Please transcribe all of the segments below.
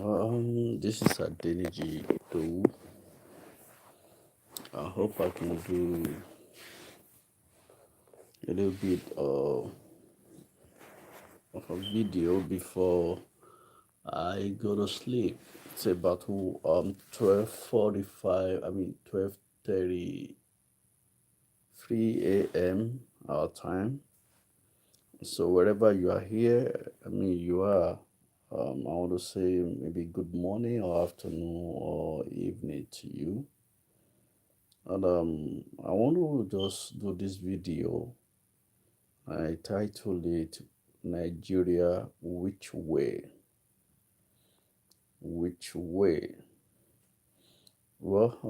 This is Adeniji too. I hope I can do a little bit of a video before I go to sleep. It's about 12:45. 12:33 a.m. our time. So wherever you are here, you are. I want to say maybe good morning or afternoon or evening to you. And I want to just do this video. I titled it Nigeria Which Way? Which way? Well,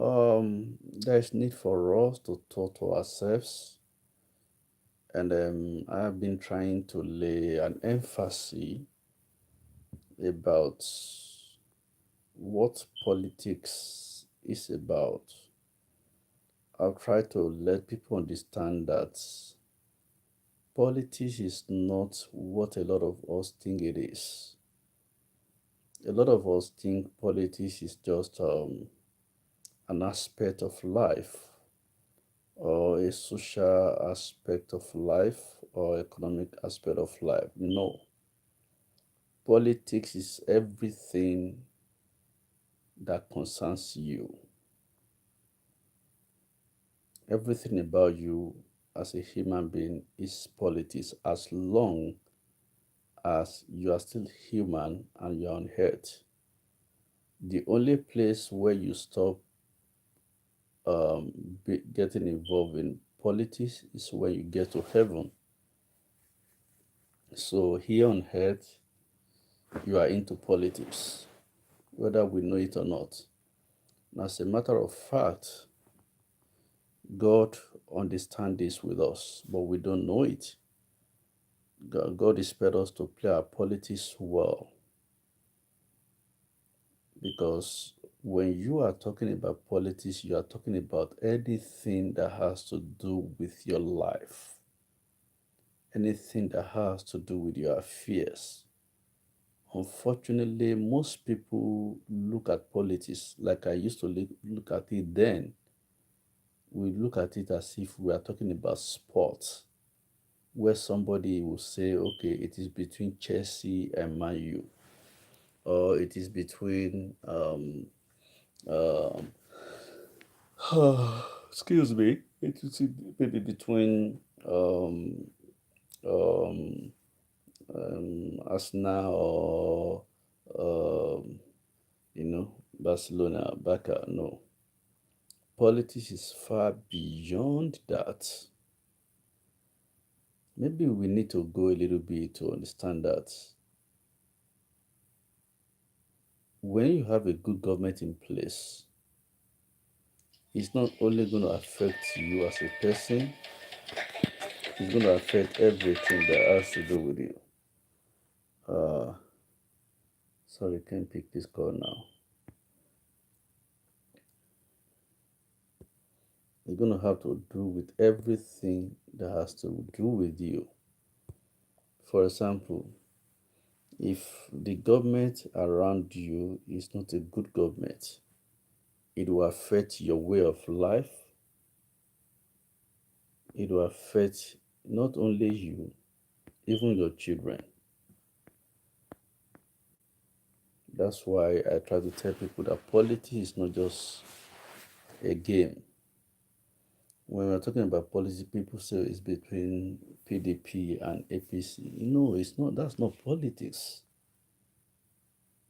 there's need for us to talk to ourselves, and I have been trying to lay an emphasis about what politics is about. I'll try to let people understand that politics is not what a lot of us think it is. A lot of us think politics is just an aspect of life or a social aspect of life or economic aspect of life. No, politics is everything that concerns you, everything about you as a human being is politics as long as you are still human and you're on earth. The only place where you stop um, getting involved in politics is when you get to heaven. So here on earth, you are into politics, whether we know it or not. And as a matter of fact, God understands this with us, but we don't know it. God expects us to play our politics well, because when you are talking about politics, you are talking about anything that has to do with your life, anything that has to do with your affairs. Unfortunately, most people look at politics like I used to look at it then. We look at it as if we are talking about sports, where somebody will say, okay, it is between Chelsea and Man U, or it is between, um, excuse me, it is maybe between um, Arsenal or, Barcelona, Barca. No. Politics is far beyond that. Maybe we need to go a little bit to understand that when you have a good government in place, it's not only going to affect you as a person, it's going to affect everything that has to do with you. Uh, Sorry, can't pick this call now. It's going to have to do with everything that has to do with you. For example, if the government around you is not a good government, it will affect your way of life. It will affect not only you, even your children. That's why I try to tell people that politics is not just a game. When we're talking about policy, people say it's between PDP and APC. No, it's not. That's not politics.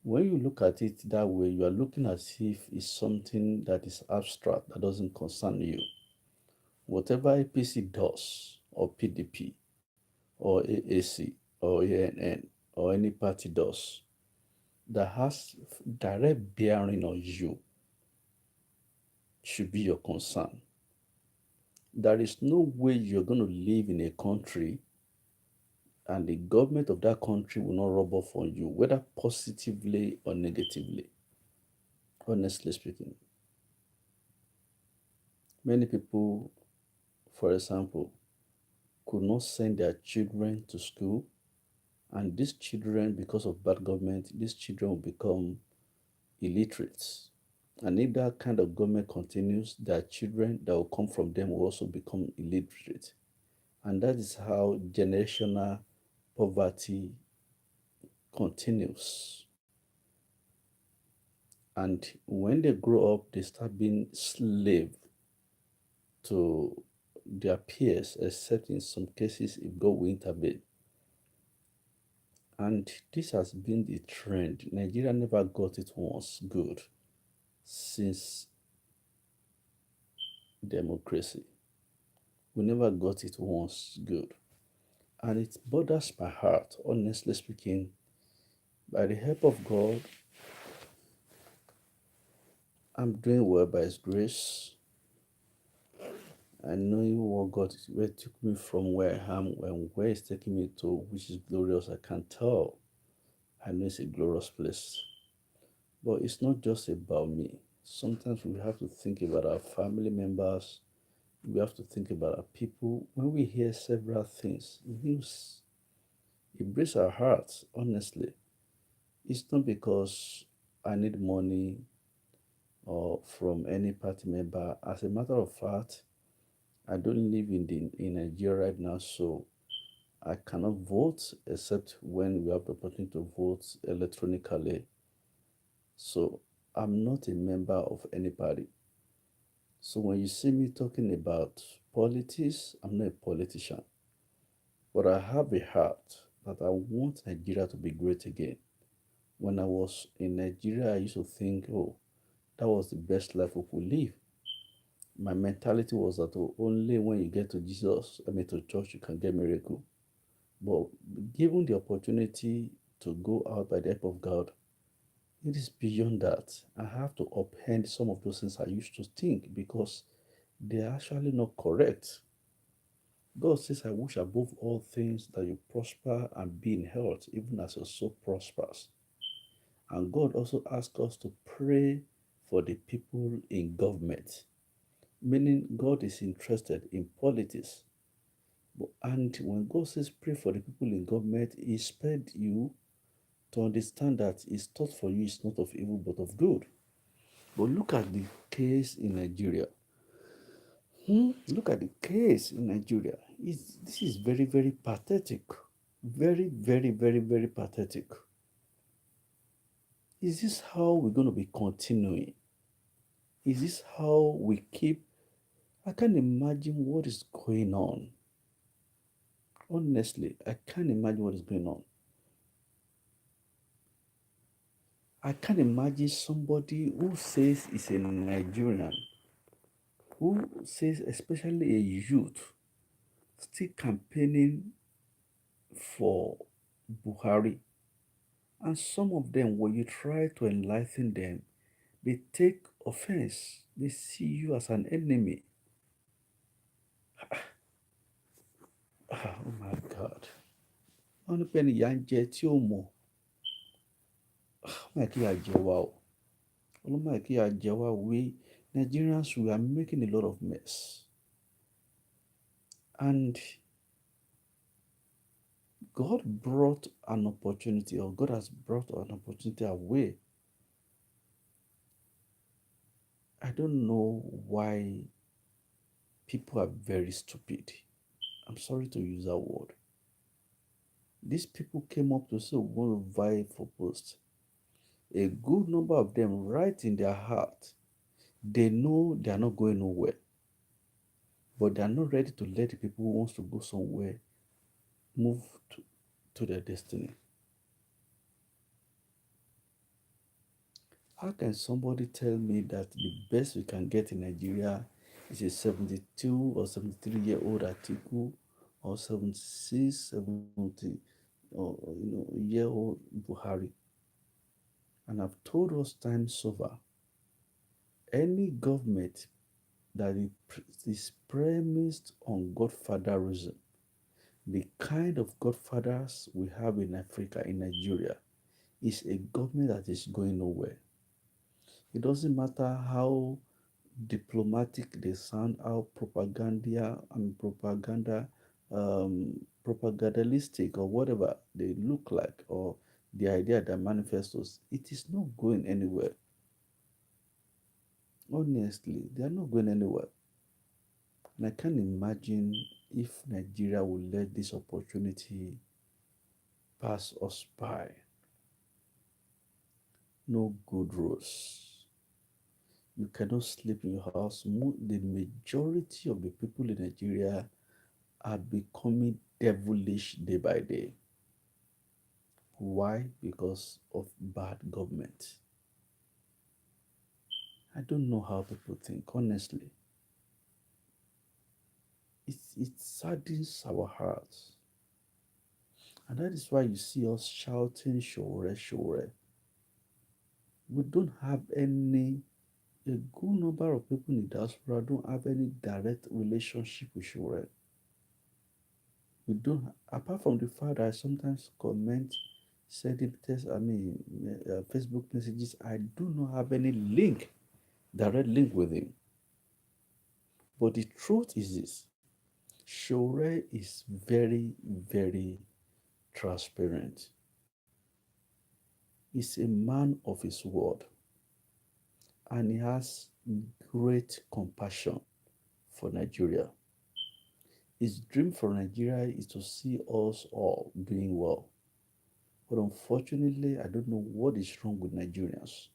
When you look at it that way, you are looking as if it's something that is abstract, that doesn't concern you. Whatever APC does, or PDP, or AAC, or ANN, or any party does, that has direct bearing on you should be your concern. There is no way you're going to live in a country and the government of that country will not rub off on you, whether positively or negatively. Honestly speaking, many people, for example, could not send their children to school, and these children, because of bad government, these children will become illiterate. And if that kind of government continues, their children that will come from them will also become illiterate. And that is how generational poverty continues. And when they grow up, they start being slave to their peers, except in some cases if God will intervene. And this has been the trend. Nigeria never got it once good since democracy. We never got it once good. And it bothers my heart, honestly speaking. By the help of God, I'm doing well by His grace. I know what God where took me from where I am and where He's taking me to, which is glorious. I can tell. I know it's a glorious place. But it's not just about me. Sometimes we have to think about our family members. We have to think about our people. When we hear several things, news, it breaks our hearts, honestly. It's not because I need money or from any party member. As a matter of fact, I don't live in Nigeria right now, so I cannot vote except when we have the opportunity to vote electronically. So I'm not a member of any party. So when you see me talking about politics, I'm not a politician. But I have a heart that I want Nigeria to be great again. When I was in Nigeria, I used to think, oh, that was the best life we could live. My mentality was that oh, only when you get to Jesus, I mean to church, you can get miracle. But given the opportunity to go out by the help of God, it is beyond that. I have to upend some of those things I used to think because they are actually not correct. God says, I wish above all things that you prosper and be in health, even as your soul prospers. And God also asks us to pray for the people in government, meaning God is interested in politics. And when God says pray for the people in government, He expects you to understand that His thought for you is not of evil but of good. But look at the case in Nigeria. Look at the case in Nigeria. This is very, very pathetic. Very, very, very, very pathetic. Is this how we're going to be continuing? Is this how we keep? I can't imagine what is going on. Honestly, I can't imagine what is going on. I can't imagine somebody who says is a Nigerian, who says, especially a youth, still campaigning for Buhari. And some of them, when you try to enlighten them, they take offense. They see you as an enemy. Oh my God. Wọ́n ní pé ẹni ìyà ń jẹ tí ó mọ̀. Ọlọ́mọ kí ìyà jẹ wá o. Ọlọ́mọ kí ìyà jẹ wá. We Nigerians, we are making a lot of mess. And God brought an opportunity, or God has brought an opportunity away. I don't know why people are very stupid. I'm sorry to use that word. These people came up to say, we want to vie for post. A good number of them, right in their heart, they know they are not going nowhere, but they are not ready to let the people who wants to go somewhere move to their destiny. How can somebody tell me that the best we can get in Nigeria is a 72 or 73-year-old Atiku or 76, 70 or year old Buhari? And I've told us times over, any government that is premised on godfatherism, the kind of godfathers we have in Africa, in Nigeria, is a government that is going nowhere. It doesn't matter how diplomatic they sound, how propagandalistic or whatever they look like, or the idea that manifestos, it is not going anywhere. Honestly, they are not going anywhere. And I can't imagine if Nigeria will let this opportunity pass us by. No good roads. You cannot sleep in your house. The majority of the people in Nigeria are becoming devilish day by day. Why? Because of bad government. I don't know how people think, honestly. It saddens our hearts. And that is why you see us shouting, Shore, Shore. We don't have any, a good number of people in the diaspora don't have any direct relationship with Shore. We don't, apart from the fact that I sometimes comment, sending text, Facebook messages, I do not have any link, direct link with him. But the truth is this: Shore is very, very transparent. He's a man of his word, and he has great compassion for Nigeria. His dream for Nigeria is to see us all doing well. But unfortunately, I don't know what is wrong with Nigerians.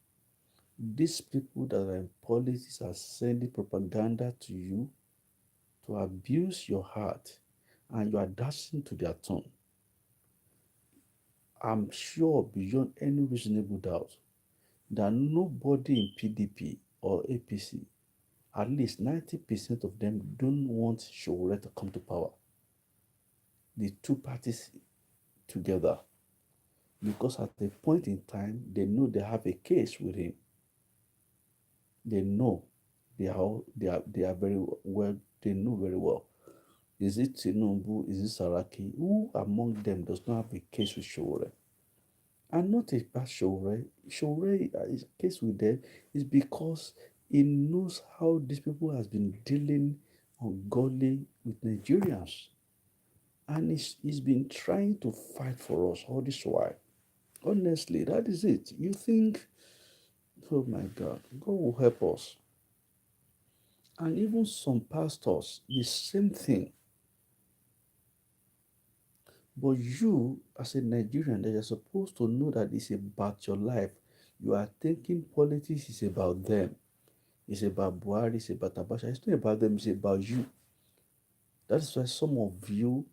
These people that are in politics are sending propaganda to you to abuse your heart, and you are dancing to their tone. I'm sure beyond any reasonable doubt that nobody in PDP or APC, at least 90% of them, don't want Showore to come to power. The two parties together. Because at a point in time, they know they have a case with him. They know they are very well, they know very well. Is it Tinubu? Is it Saraki? Who among them does not have a case with Showore? And not a past Showore. Showore is case with them is because he knows how these people has been dealing ungodly with Nigerians. And he's been trying to fight for us all this while. Honestly, that is it. You think, oh my God, God will help us. And even some pastors, the same thing. But you, as a Nigerian, that you're supposed to know that it's about your life. You are thinking politics is about them. It's about Buhari, it's about Abacha. It's not about them, it's about you. That is why some of you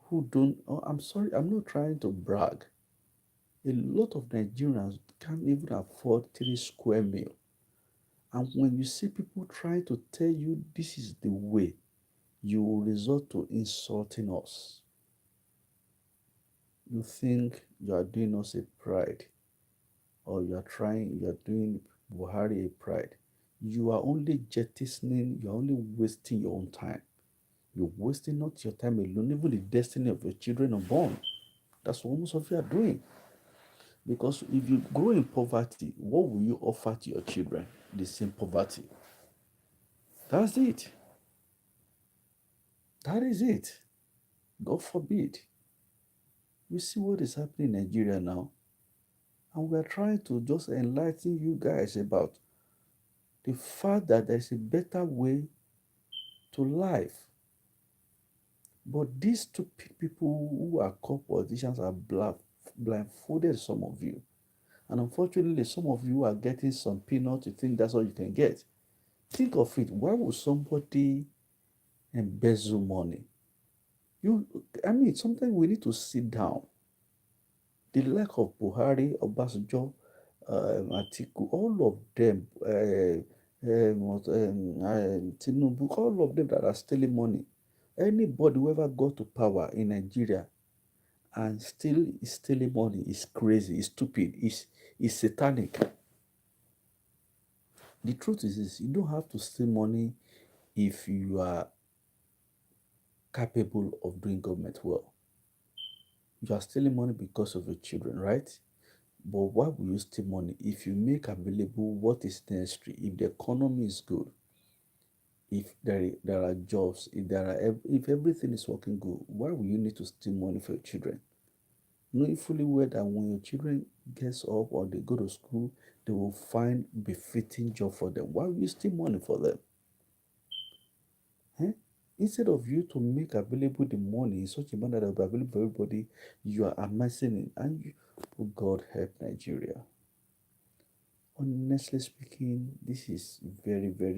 who don't, oh, I'm sorry, I'm not trying to brag. A lot of Nigerians can't even afford 3 square meal. And when you see people trying to tell you this is the way, you will resort to insulting us. You think you are doing us a pride, or you are doing Buhari a pride. You are only jettisoning, you are only wasting your own time. You're wasting not your time alone, even the destiny of your children unborn. That's what most of you are doing. Because if you grow in poverty, what will you offer to your children? The same poverty. That's it. That is it. God forbid. You see what is happening in Nigeria now? And we are trying to just enlighten you guys about the fact that there's a better way to life. But these stupid people who are called politicians are blindfolded some of you. And unfortunately, some of you are getting some peanuts to think that's all you can get. Think of it. Why would somebody embezzle money? Sometimes we need to sit down. The lack of Buhari, Obasanjo, Atiku, all of them, Tinubu, all of them that are stealing money. Anybody who ever got to power in Nigeria and still is stealing money is crazy, is stupid, is satanic. The truth is this: you don't have to steal money if you are capable of doing government well. You are stealing money because of your children, right? But why will you steal money if you make available what is necessary? If the economy is good, if there are jobs, if everything is working good, why will you need to steal money for your children? knowing fully well that when your children gets up or they go to school, they will find befitting job for them. Why will you steal money for them? Eh? Instead of you to make available the money in such a manner that will be available for everybody, you are amassing it. And you, oh God help Nigeria. Honestly speaking, this is very, very